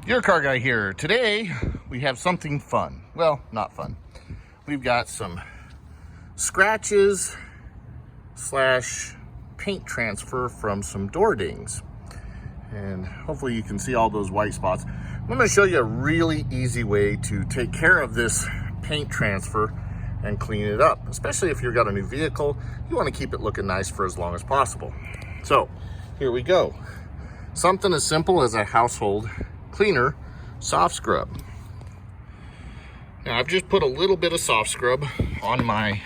Your Car Guy here. Today we have something fun. Well, not fun. We've got some scratches slash paint transfer from some door dings. And hopefully you can see all those white spots. I'm going to show you a really easy way to take care of this paint transfer and clean it up. Especially if you've got a new vehicle, you want to keep it looking nice for as long as possible. So here we go. Something as simple as a household cleaner soft scrub. Now I've just put a little bit of soft scrub on my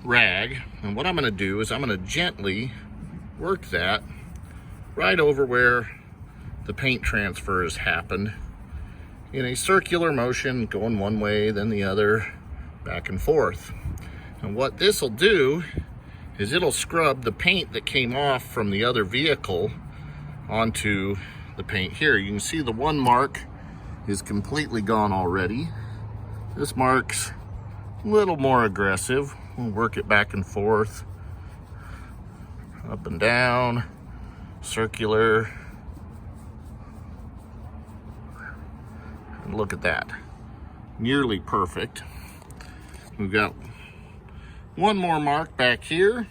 rag, and what I'm going to do is I'm going to gently work that right over where the paint transfer has happened in a circular motion, going one way then the other, back and forth. And what this will do is it'll scrub the paint that came off from the other vehicle onto the paint here. You can see the one mark is completely gone already. This mark's a little more aggressive. We'll work it back and forth, up and down, circular. And look at that, nearly perfect. We've got one more mark back here.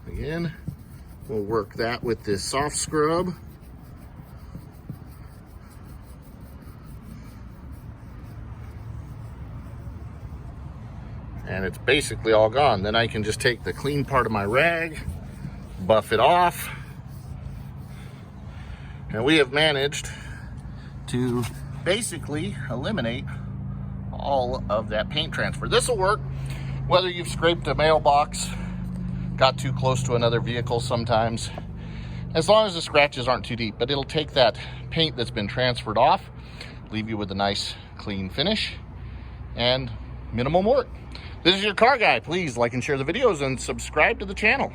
Again, we'll work that with this soft scrub. And it's basically all gone. Then I can just take the clean part of my rag, buff it off, and we have managed to basically eliminate all of that paint transfer. This will work whether you've scraped a mailbox, got too close to another vehicle sometimes, as long as the scratches aren't too deep. But it'll take that paint that's been transferred off, leave you with a nice clean finish and minimum work. This is Your Car Guy. Please like and share the videos and subscribe to the channel.